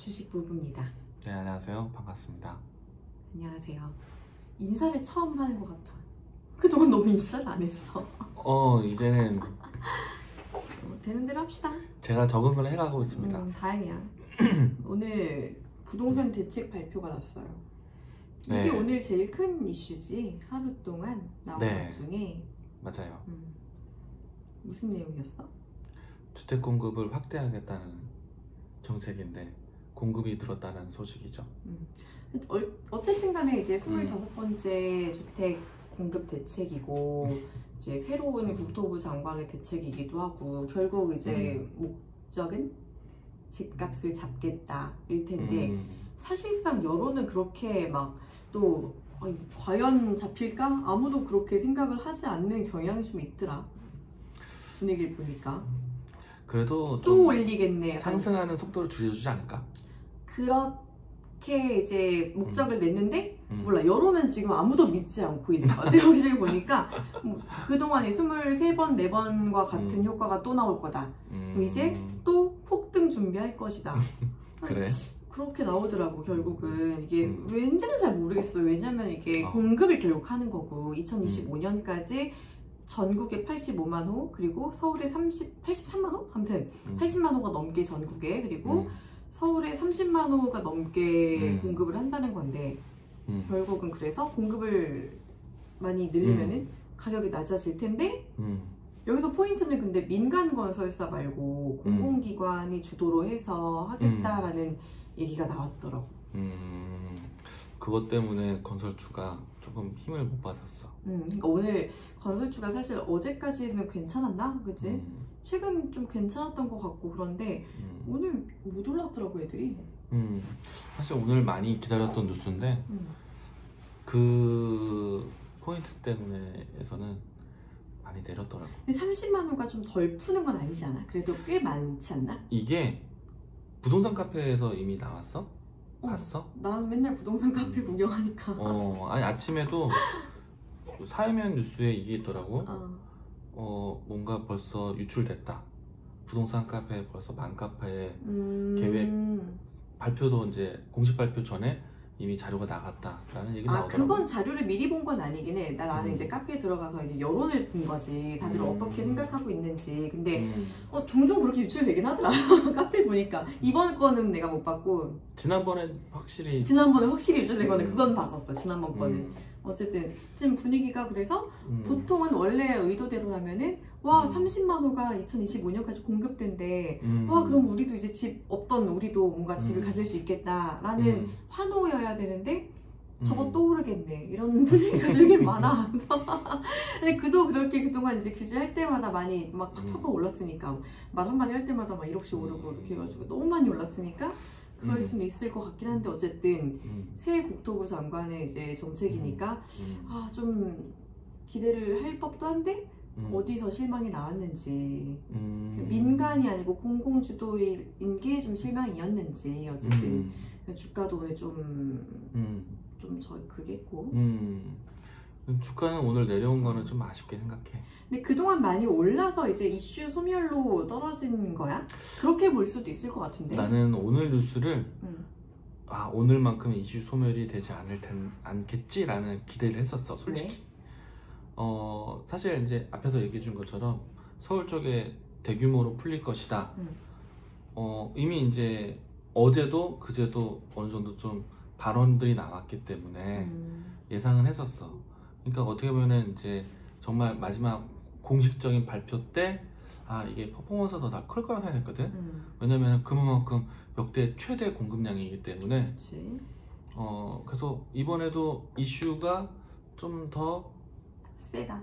주식 부부입니다. 네, 안녕하세요. 반갑습니다. 안녕하세요. 인사를 처음 하는 것 같아. 그동안 너무 인사를 안 했어. 이제는 되는 대로 합시다. 제가 적응을 해가고 있습니다. 다행이야. 오늘 부동산 대책 발표가 났어요. 이게 네. 오늘 제일 큰 이슈지. 하루 동안 나온 네. 것 중에. 맞아요. 무슨 내용이었어? 주택 공급을 확대하겠다는 정책인데 공급이 늘었다는 소식이죠. 어쨌든 간에 이제 25번째 주택 공급 대책이고 이제 새로운 국토부 장관의 대책이기도 하고 결국 이제 목적은 집값을 잡겠다 일 텐데 사실상 여론은 그렇게 막 또 과연 잡힐까? 아무도 그렇게 생각을 하지 않는 경향이 좀 있더라. 분위기를 보니까. 그래도 또 올리겠네. 상승하는 속도를 줄여주지 않을까? 그렇게 이제 목적을 냈는데 몰라, 여론은 지금 아무도 믿지 않고 있는 것 같아요. 여기를 보니까 그동안 23번, 4번과 같은 효과가 또 나올 거다. 이제 또 폭등 준비할 것이다. 그래? 그렇게 나오더라고. 결국은 이게 왠지는 잘 모르겠어요. 왜냐면 이게 공급을 결국 하는 거고 2025년까지 전국에 85만 호, 그리고 서울에 83만 호? 아무튼 80만 호가 넘게 전국에, 그리고 서울에 30만 호가 넘게 공급을 한다는 건데 결국은 그래서 공급을 많이 늘리면은 가격이 낮아질 텐데 여기서 포인트는 근데 민간 건설사 말고 공공기관이 주도로 해서 하겠다라는 얘기가 나왔더라고. 그것 때문에 건설주가 조금 힘을 못 받았어. 그러니까 오늘 건설주가 사실 어제까지는 괜찮았나? 그치? 최근 좀 괜찮았던 것 같고 그런데 오늘 못 올랐더라고 애들이. 사실 오늘 많이 기다렸던 뉴스인데 그 포인트 때문에에서는 많이 내렸더라고. 근데 30만 호가 좀 덜 푸는 건 아니지 않아? 그래도 꽤 많지 않나? 이게 부동산 카페에서 이미 나왔어? 봤어? 난 맨날 부동산 카페 구경하니까. 아니 아침에도 사회면 뉴스에 이게 있더라고. 뭔가 벌써 유출됐다. 부동산 카페 벌써 맘카페 계획 발표도 이제 공식 발표 전에 이미 자료가 나갔다라는 얘기 나오더라고. 그건 자료를 미리 본 건 아니긴 해. 나는 이제 카페에 들어가서 이제 여론을 본 거지. 다들 어떻게 생각하고 있는지. 근데 종종 그렇게 유출되긴 하더라. 카페 보니까. 이번 거는 내가 못 봤고 지난번에 확실히 유출된 거는 그건 봤었어. 지난번 거는. 어쨌든 지금 분위기가 그래서 보통은 원래 의도대로라면은 와 30만 호가 2025년까지 공급된대. 와 그럼 우리도 이제 집 없던 우리도 뭔가 집을 가질 수 있겠다라는 환호여야 되는데 저거 또 오르겠네 이런 분위기가 되게 많아. 근데 그도 그렇게 그동안 이제 규제할 때마다 많이 막 팍팍 올랐으니까 말 한마디 할 때마다 막 1억씩 오르고 이렇게 해가지고 너무 많이 올랐으니까 그럴 수는 있을 것 같긴 한데 어쨌든 새 국토부 장관의 이제 정책이니까 좀 기대를 할 법도 한데 어디서 실망이 나왔는지 민간이 아니고 공공주도인 게 좀 실망이었는지 어쨌든 주가도 오늘 좀 그겠고 주가는 오늘 내려온 거는 좀 아쉽게 생각해. 근데 그동안 많이 올라서 이제 이슈 소멸로 떨어진 거야? 그렇게 볼 수도 있을 것 같은데. 나는 오늘 뉴스를 오늘만큼 이슈 소멸이 되지 않겠지라는 기대를 했었어, 솔직히. 왜? 사실 이제 앞에서 얘기해 준 것처럼 서울 쪽에 대규모로 풀릴 것이다. 이미 이제 어제도 그제도 어느 정도 좀 발언들이 나왔기 때문에 예상은 했었어. 그러니까 어떻게 보면 이제 정말 마지막 공식적인 발표 때 이게 퍼포먼스가 더 클 거라 생각했거든. 왜냐면 그만큼 역대 최대 공급량이기 때문에. 그치. 그래서 이번에도 이슈가 좀 더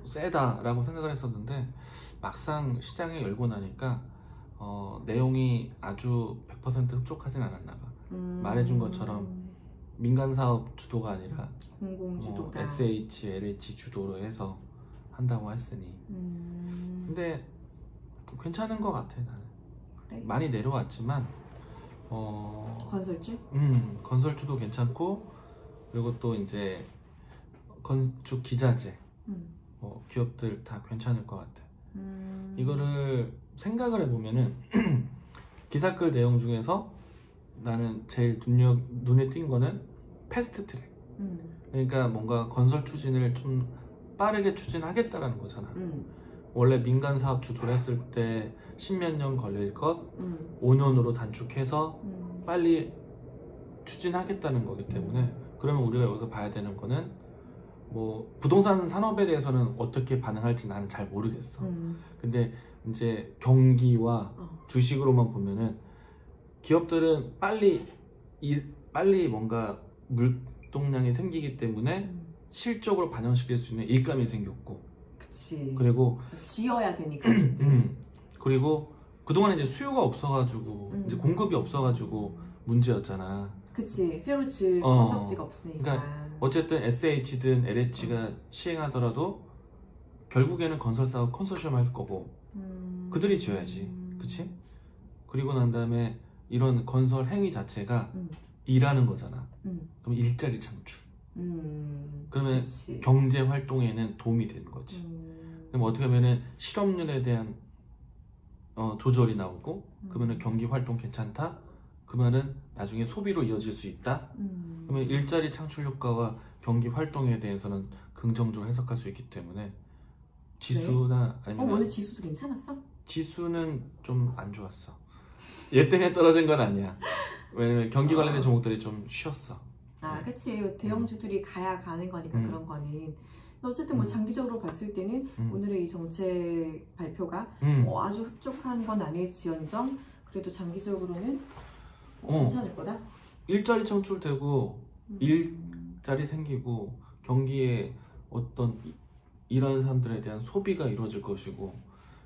세다라고 생각을 했었는데 막상 시장에 열고 나니까 내용이 아주 100% 흡족하진 않았나 봐. 말해준 것처럼 민간 사업 주도가 아니라 공공주도다. SH, LH 주도로 해서 한다고 했으니. 근데 괜찮은 것 같아 나는. 그래? 많이 내려왔지만 건설주? 건설주도 괜찮고 그리고 또 이제 건축 기자재 기업들 다 괜찮을 것 같아. 이거를 생각을 해보면은 기사글 내용 중에서 나는 제일 눈에 띈 거는 패스트 트랙. 그러니까 뭔가 건설 추진을 좀 빠르게 추진하겠다라는 거잖아. 원래 민간 사업 주도를 했을 때 십몇 년 걸릴 것 5년으로 단축해서 빨리 추진하겠다는 거기 때문에 그러면 우리가 여기서 봐야 되는 거는 뭐 부동산 산업에 대해서는 어떻게 반응할지 나는 잘 모르겠어. 근데 이제 경기와 주식으로만 보면은 기업들은 빨리 뭔가 물동량이 생기기 때문에 실적으로 반영시킬 수 있는 일감이 생겼고, 그치. 그리고 지어야 되니까 어쨌든. 그리고 그동안에 이제 수요가 없어가지고 이제 공급이 없어가지고 문제였잖아. 그치. 새로 질 건덕지가 없으니까. 그러니까 어쨌든 SH든 LH가 시행하더라도 결국에는 건설사와 컨소시엄 할 거고 그들이 지어야지. 그치? 그리고 난 다음에 이런 건설 행위 자체가 일하는 거잖아. 그럼 일자리 창출. 그러면 그치. 경제 활동에는 도움이 되는 거지. 그럼 어떻게 하면은 실업률에 대한 조절이 나오고 그러면은 경기 활동 괜찮다. 그러면은 나중에 소비로 이어질 수 있다. 그러면 일자리 창출 효과와 경기 활동에 대해서는 긍정적으로 해석할 수 있기 때문에 지수나 아니면 오늘 지수도 괜찮았어? 지수는 좀 안 좋았어. 얘 때문에 떨어진 건 아니야. 왜냐면 경기 관련된 종목들이 좀 쉬었어. 아, 그치. 대형주들이 가야 가는 거니까 그런 거는. 어쨌든 뭐 장기적으로 봤을 때는 오늘의 이 정책 발표가 아주 흡족한 건 아닐지언정 그래도 장기적으로는 괜찮을 거다. 일자리 창출되고 일자리 생기고 경기에 어떤 이런 사람들에 대한 소비가 이루어질 것이고,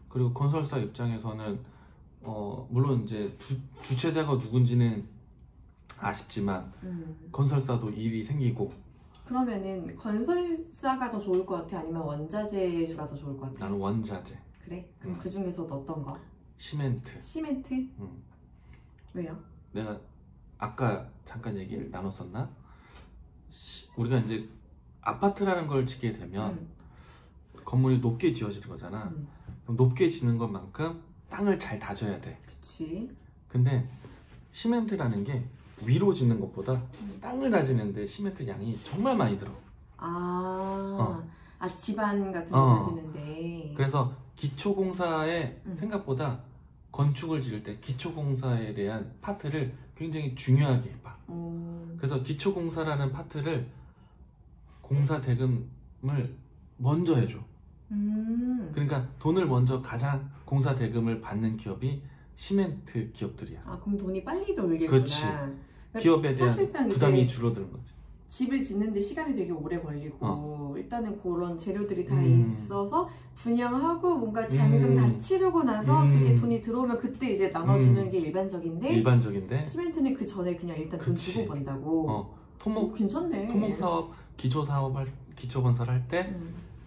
그리고 건설사 입장에서는 물론 이제 주체자가 누군지는 아쉽지만 건설사도 일이 생기고. 그러면은 건설사가 더 좋을 것 같아? 아니면 원자재주가 더 좋을 것 같아? 나는 원자재. 그래? 그럼 그 중에서도 어떤 거? 시멘트. 시멘트? 왜요? 내가 아까 잠깐 얘기를 나눴었나? 우리가 이제 아파트라는 걸 짓게 되면 건물이 높게 지어지는 거잖아. 그럼 높게 지는 것만큼 땅을 잘 다져야 돼. 그치. 근데 시멘트라는 게 위로 짓는 것보다 땅을 다지는데 시멘트 양이 정말 많이 들어. 집안 같은 거 다지는데. 그래서 기초공사에 생각보다 건축을 지을 때 기초공사에 대한 파트를 굉장히 중요하게 해봐. 그래서 기초공사라는 파트를 공사 대금을 먼저 해줘. 그러니까 돈을 먼저 가장 공사 대금을 받는 기업이 시멘트 기업들이야. 그럼 돈이 빨리 돌겠구나. 그렇지. 그러니까 기업에 대한 부담이 줄어드는 거지. 집을 짓는데 시간이 되게 오래 걸리고 일단은 그런 재료들이 다 있어서 분양하고 뭔가 잔금 다 치르고 나서 그게 돈이 들어오면 그때 이제 나눠주는 게 일반적인데 시멘트는 그 전에 그냥 일단 돈 주고 번다고. 토목 괜찮네. 토목 사업, 기초 건설 할 때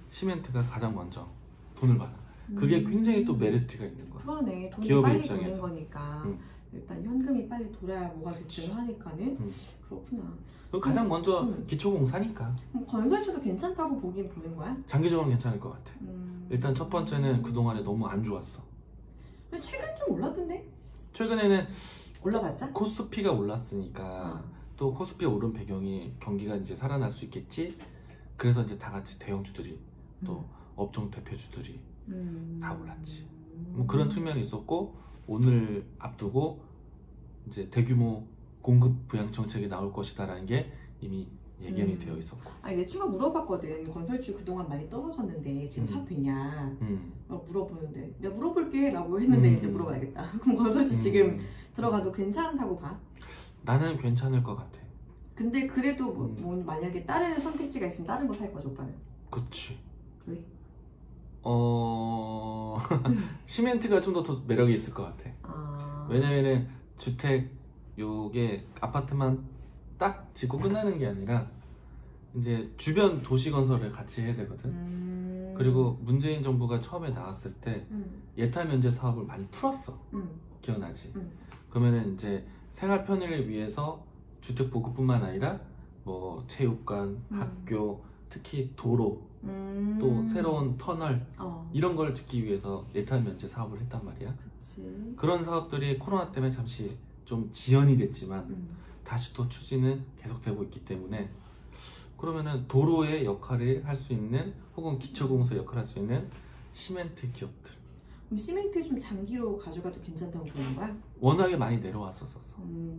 시멘트가 가장 먼저 돈을 받아. 그게 굉장히 또 메리트가 있는 거야. 그러네. 돈이 기업의 빨리 입장에서. 도는 거니까 일단 현금이 빨리 돌아야 뭐가 됐든 하니까는 그렇구나. 가장 먼저 기초공사니까. 건설주도 괜찮다고 보긴 보는 거야? 장기적으로 괜찮을 것 같아. 일단 첫 번째는 그동안에 너무 안 좋았어. 근데 최근 좀 올랐던데? 최근에는 올라봤자? 코스피가 올랐으니까 또 코스피 오른 배경이 경기가 이제 살아날 수 있겠지. 그래서 이제 다 같이 대형주들이 또 업종 대표주들이 다 올랐지. 뭐 그런 측면이 있었고, 오늘 앞두고 이제 대규모 공급 부양 정책이 나올 것이다라는 게 이미 예견이 되어 있었고. 내 친구가 물어봤거든. 건설주 그동안 많이 떨어졌는데 지금 사도 되냐? 물어보는데 내가 물어볼게 라고 했는데 이제 물어봐야겠다. 그럼 건설주 지금 들어가도 괜찮다고 봐? 나는 괜찮을 것 같아. 근데 그래도 뭐 만약에 다른 선택지가 있으면 다른 거 살 거죠, 오빠는? 그치. 왜? 시멘트가 좀 더 매력이 있을 것 같아. 왜냐면은 주택 요게 아파트만 딱 짓고 끝나는 게 아니라 이제 주변 도시 건설을 같이 해야 되거든. 그리고 문재인 정부가 처음에 나왔을 때 예타 면제 사업을 많이 풀었어. 기억나지? 그러면은 이제 생활 편의를 위해서 주택 보급뿐만 아니라 뭐 체육관, 학교, 특히 도로, 또 새로운 터널 이런 걸 짓기 위해서 예타 면제 사업을 했단 말이야. 그치. 그런 사업들이 코로나 때문에 잠시 좀 지연이 됐지만 다시 또 추진은 계속되고 있기 때문에 그러면은 도로의 역할을 할 수 있는 혹은 기초공사 역할을 할 수 있는 시멘트 기업들. 그럼 시멘트 좀 장기로 가져가도 괜찮다고 보는 거야? 워낙에 많이 내려왔었어.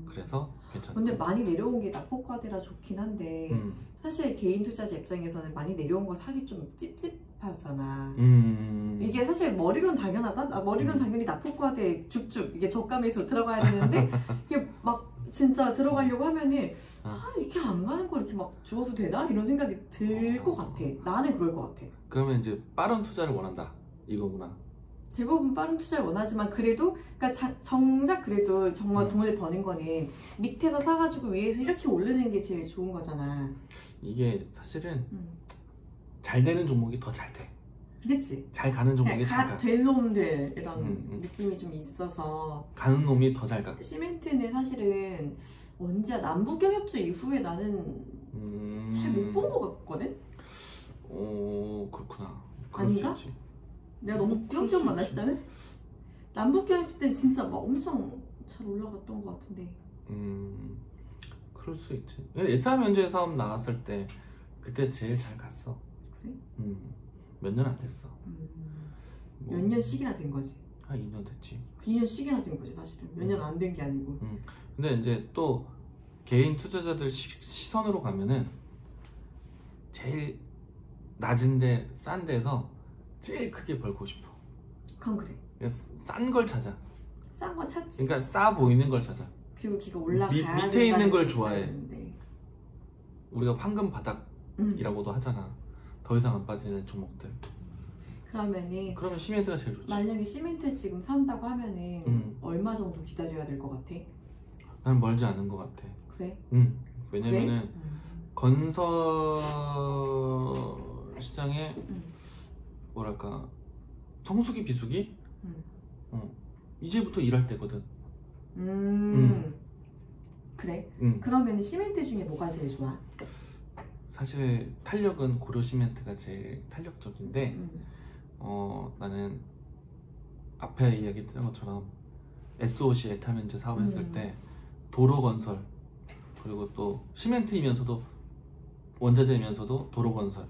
그래서 괜찮다. 근데 많이 내려온 게 납폭과대라 좋긴 한데 사실 개인 투자자 입장에서는 많이 내려온 거 사기 좀 찝찝하잖아. 이게 사실 머리로는 당연하다. 머리로는 당연히 납폭과대 쭉쭉 이게 저감에서 들어가야 되는데 이게 막 진짜 들어가려고 하면은 이렇게 안 가는 걸 이렇게 막 주어도 되나? 이런 생각이 들 것 같아. 나는 그럴 것 같아. 그러면 이제 빠른 투자를 원한다 이거구나. 대부분 빠른 투자를 원하지만 그래도 그러니까 정작 그래도 정말 돈을 버는 거는 밑에서 사가지고 위에서 이렇게 오르는 게 제일 좋은 거잖아. 이게 사실은 잘 되는 종목이 더 잘 돼. 그치? 잘 가는 종목이 잘 가. 될 놈 돼 이런 느낌이 좀 있어서 가는 놈이 더 잘 가. 시멘트는 사실은 언제야 남북경협주 이후에 나는 잘 못 본 것 같거든? 오 그렇구나. 그럴 아닌가? 수 있지. 내가 너무 띄엄띄엄 만나 시잖아? 남북경협주 때 진짜 막 엄청 잘 올라갔던 것 같은데. 그럴 수 있지. 에타 면제 사업 나왔을 때 그때 제일 잘 갔어. 그래? 몇 년 안 됐어. 몇 년씩이나 된 거지. 한 2년 됐지. 2년씩이나 된 거지 사실은. 몇 년 안 된 게 아니고. 근데 이제 또 개인 투자자들 시선으로 가면은 제일 낮은데 싼 데서 제일 크게 벌고 싶어. 그건 그래. 싼 걸 찾아. 싼 거 찾지. 그러니까 싸 보이는 걸 찾아. 그리고 걔가 올라가야 밑에 있는 걸 게 좋아해. 있었는데. 우리가 황금 바닥이라고도 하잖아. 더 이상 안 빠지는 종목들. 그러면 시멘트가 제일 좋지. 만약에 시멘트 지금 산다고 하면은 얼마 정도 기다려야 될 것 같아? 난 멀지 않은 것 같아. 그래? 왜냐면은 그래? 건설 시장에 뭐랄까 성수기 비수기 이제부터 일할 때거든. 그래? 그러면 시멘트 중에 뭐가 제일 좋아? 사실 탄력은 고려 시멘트가 제일 탄력적인데 나는 앞에 이야기 드린 것처럼 SOC 에타면제 사업했을 때 도로 건설 그리고 또 시멘트이면서도 원자재이면서도 도로 건설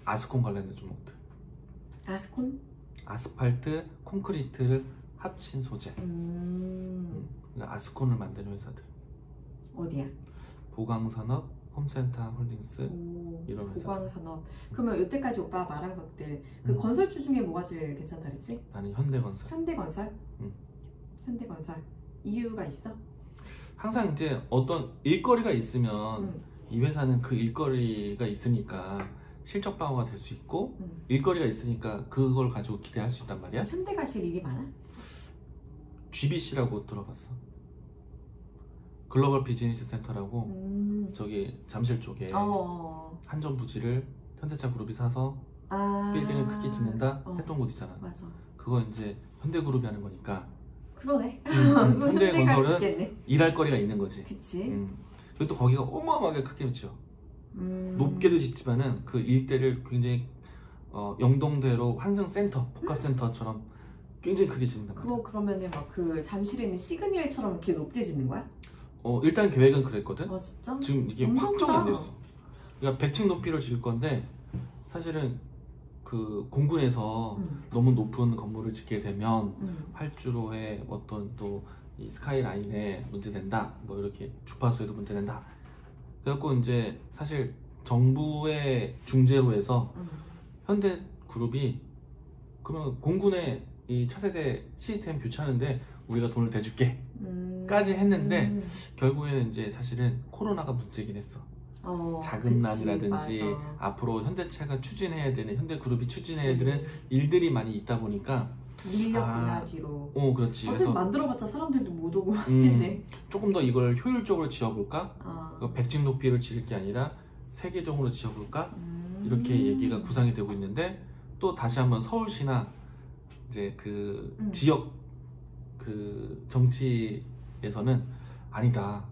아스콘 관련된 종목들. 아스콘? 아스팔트, 콘크리트를 합친 소재. 그러니까 아스콘을 만드는 회사들. 어디야? 보강산업, 홈센터 홀딩스 이런 회사. 보강산업. 그러면 여태까지 오빠가 말한 것들 그 건설주 중에 뭐가 제일 괜찮다 그랬지? 나는 현대건설. 현대건설? 현대건설. 이유가 있어? 항상 이제 어떤 일거리가 있으면 이 회사는 그 일거리가 있으니까 실적 방어가 될 수 있고 일거리가 있으니까 그걸 가지고 기대할 수 있단 말이야. 현대가 제일 일이 많아? GBC라고 들어봤어? 글로벌 비즈니스 센터라고 저기 잠실 쪽에 한전 부지를 현대차 그룹이 사서 빌딩을 크게 짓는다 했던 곳 있잖아. 맞아. 그거 이제 현대그룹이 하는 거니까. 그러네. 현대건설은 일할 거리가 있는 거지. 그치. 그리고 또 거기가 어마어마하게 크게 지어. 높게도 짓지만은 그 일대를 굉장히 영동대로 환승센터, 복합센터처럼 굉장히 크게 짓는단 말이야. 그거 그러면은 막 그 잠실에 있는 시그니엘처럼 이렇게 높게 짓는 거야? 일단 계획은 그랬거든. 아 진짜? 지금 이게 확정이 안 됐어. 그러니까 100층 높이로 지을 건데 사실은 그 공군에서 너무 높은 건물을 짓게 되면 활주로에 어떤 또 이 스카이라인에 문제된다. 뭐 이렇게 주파수에도 문제된다. 그래갖고 이제 사실 정부의 중재로 해서 현대그룹이 그러면 공군의 이 차세대 시스템 교체하는데 우리가 돈을 대줄게 까지 했는데 결국에는 이제 사실은 코로나가 문제긴 했어. 자금난이라든지 앞으로 현대차가 추진해야 되는 현대그룹이 추진해야 되는 일들이 많이 있다 보니까 밀렸구나 뒤로. 그렇지. 어차피 만들어봤자 사람들도 못 오고 할 텐데 조금 더 이걸 효율적으로 지어볼까? 100층 높이를 지을 게 아니라 세계적으로 지어볼까? 이렇게 얘기가 구상이 되고 있는데 또 다시 한번 서울시나 이제 그 지역 그 정치에서는 아니다.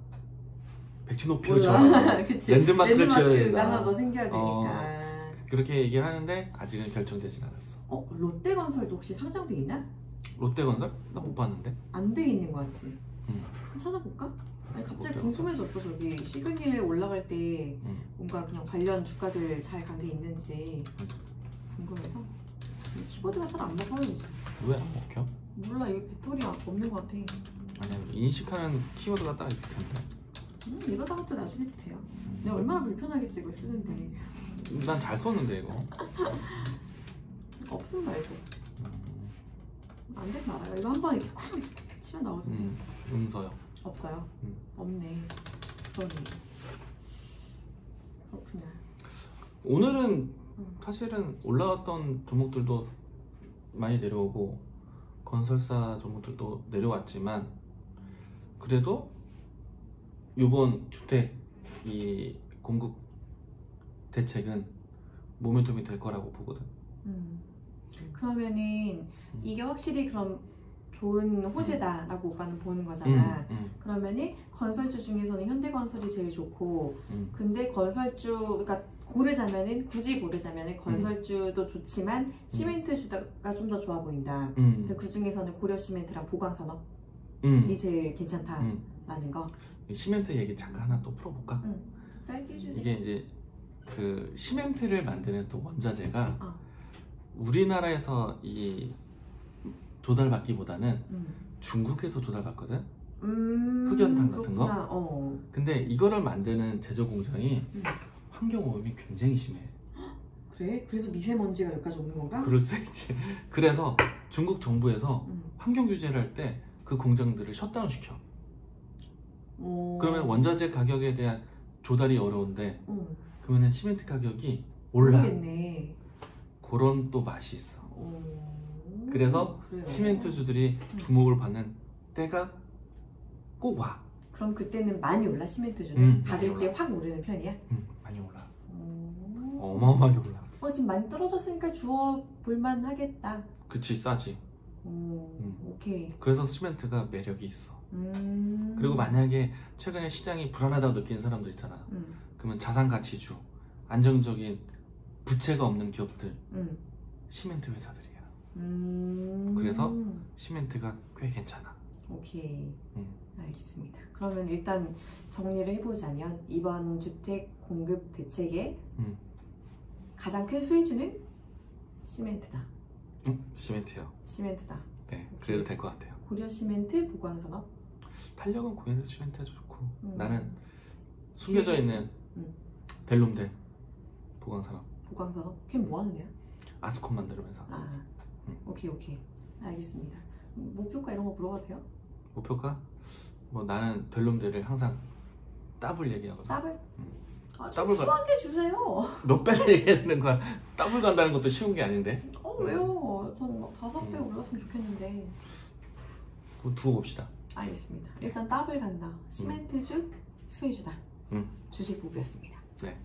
100층 높이로 지어라. 랜드마크를 지어야 된다. 하나 더 생겨야 되니까. 그렇게 얘기를 하는데 아직은 결정되진 않았어. 롯데건설도 혹시 상장돼 있나? 롯데건설? 나 못 봤는데. 안 돼 있는 거 같지? 찾아볼까? 아니 갑자기 궁금해졌어. 저기 시그니엘 올라갈 때 뭔가 그냥 관련 주가들 잘 간 게 있는지 궁금해서. 키보드가 잘 안 먹어요 이제. 왜 안 먹혀? 몰라, 이게 배터리가 없는 것 같아. 아니야, 인식하는 키보드가 딱 있을 텐데. 이러다가 또 나중에 도 돼요. 내가 얼마나 불편하겠어 이거 쓰는데. 난 잘 썼는데 이거. 없음 말고. 안 되면 말아요. 이거 한번 이렇게 콱 치면 나오잖아요. 음서요. 없어요. 없네. 그러네. 그렇구나. 오늘은 사실은 올라왔던 종목들도 많이 내려오고 건설사 종목들도 내려왔지만 그래도 이번 주택 이 공급 대책은 모멘텀이 될 거라고 보거든. 그러면은 이게 확실히 그럼 좋은 호재다라고 오빠는 보는 거잖아. 그러면은 건설주 중에서는 현대건설이 제일 좋고, 근데 건설주, 그러니까 고르자면은 굳이 고르자면은 건설주도 좋지만 시멘트주가 좀 더 좋아 보인다. 그 중에서는 고려시멘트랑 보강산업이 제일 괜찮다라는 거. 시멘트 얘기 잠깐 하나 또 풀어볼까? 짧게 해주세요. 이게 이제 그 시멘트를 만드는 또 원자재가 우리나라에서 이 조달받기보다는 중국에서 조달받거든. 흑연탄 같은 거. 근데 이거를 만드는 제조 공장이 환경오염이 굉장히 심해. 그래? 그래서 미세먼지가 여기까지 오는 건가? 그럴 수 있지. 그래서 중국 정부에서 환경 규제를 할 때 그 공장들을 셧다운 시켜. 그러면 원자재 가격에 대한 조달이 어려운데 그러면 시멘트 가격이 올라. 모르겠네. 그런 또 맛이 있어. 그래서 시멘트주들이 주목을 받는 때가 꼭 와. 그럼 그때는 많이 올라, 시멘트주는? 받을 때 확 오르는 편이야? 많이 올라. 어마어마하게 올라. 지금 많이 떨어졌으니까 주워 볼만 하겠다. 그치, 싸지. 오케이. 그래서 시멘트가 매력이 있어. 그리고 만약에 최근에 시장이 불안하다고 느끼는 사람들 있잖아. 그러면 자산가치주, 안정적인 부채가 없는 기업들, 시멘트 회사들이야. 그래서 시멘트가 꽤 괜찮아. 오케이. 알겠습니다. 그러면 일단 정리를 해보자면 이번 주택 공급 대책의 가장 큰 수혜주는 시멘트다. 시멘트요. 시멘트다. 네, 그래도 될 것 같아요. 고려시멘트, 보강산업. 탄력은 고려 시멘트가 좋고 나는 숨겨져 있는 델롬델 보강산업. 보강산업? 걔 뭐 하는 데야? 아스콘 만들면서. 오케이. 알겠습니다. 목표가 이런 거 물어봐도 돼요? 목표가? 뭐 나는 델롬델을 항상 더블 얘기하거든. 더블? 더블 후하게 주세요. 몇 배를 얘기하는 거야. 더블 간다는 것도 쉬운 게 아닌데. 왜요? 저는 막 5배 올랐으면 좋겠는데. 그거 두고 봅시다. 알겠습니다. 일단 더블 간다. 시멘트주, 수혜주다. 주식 부부였습니다. 네.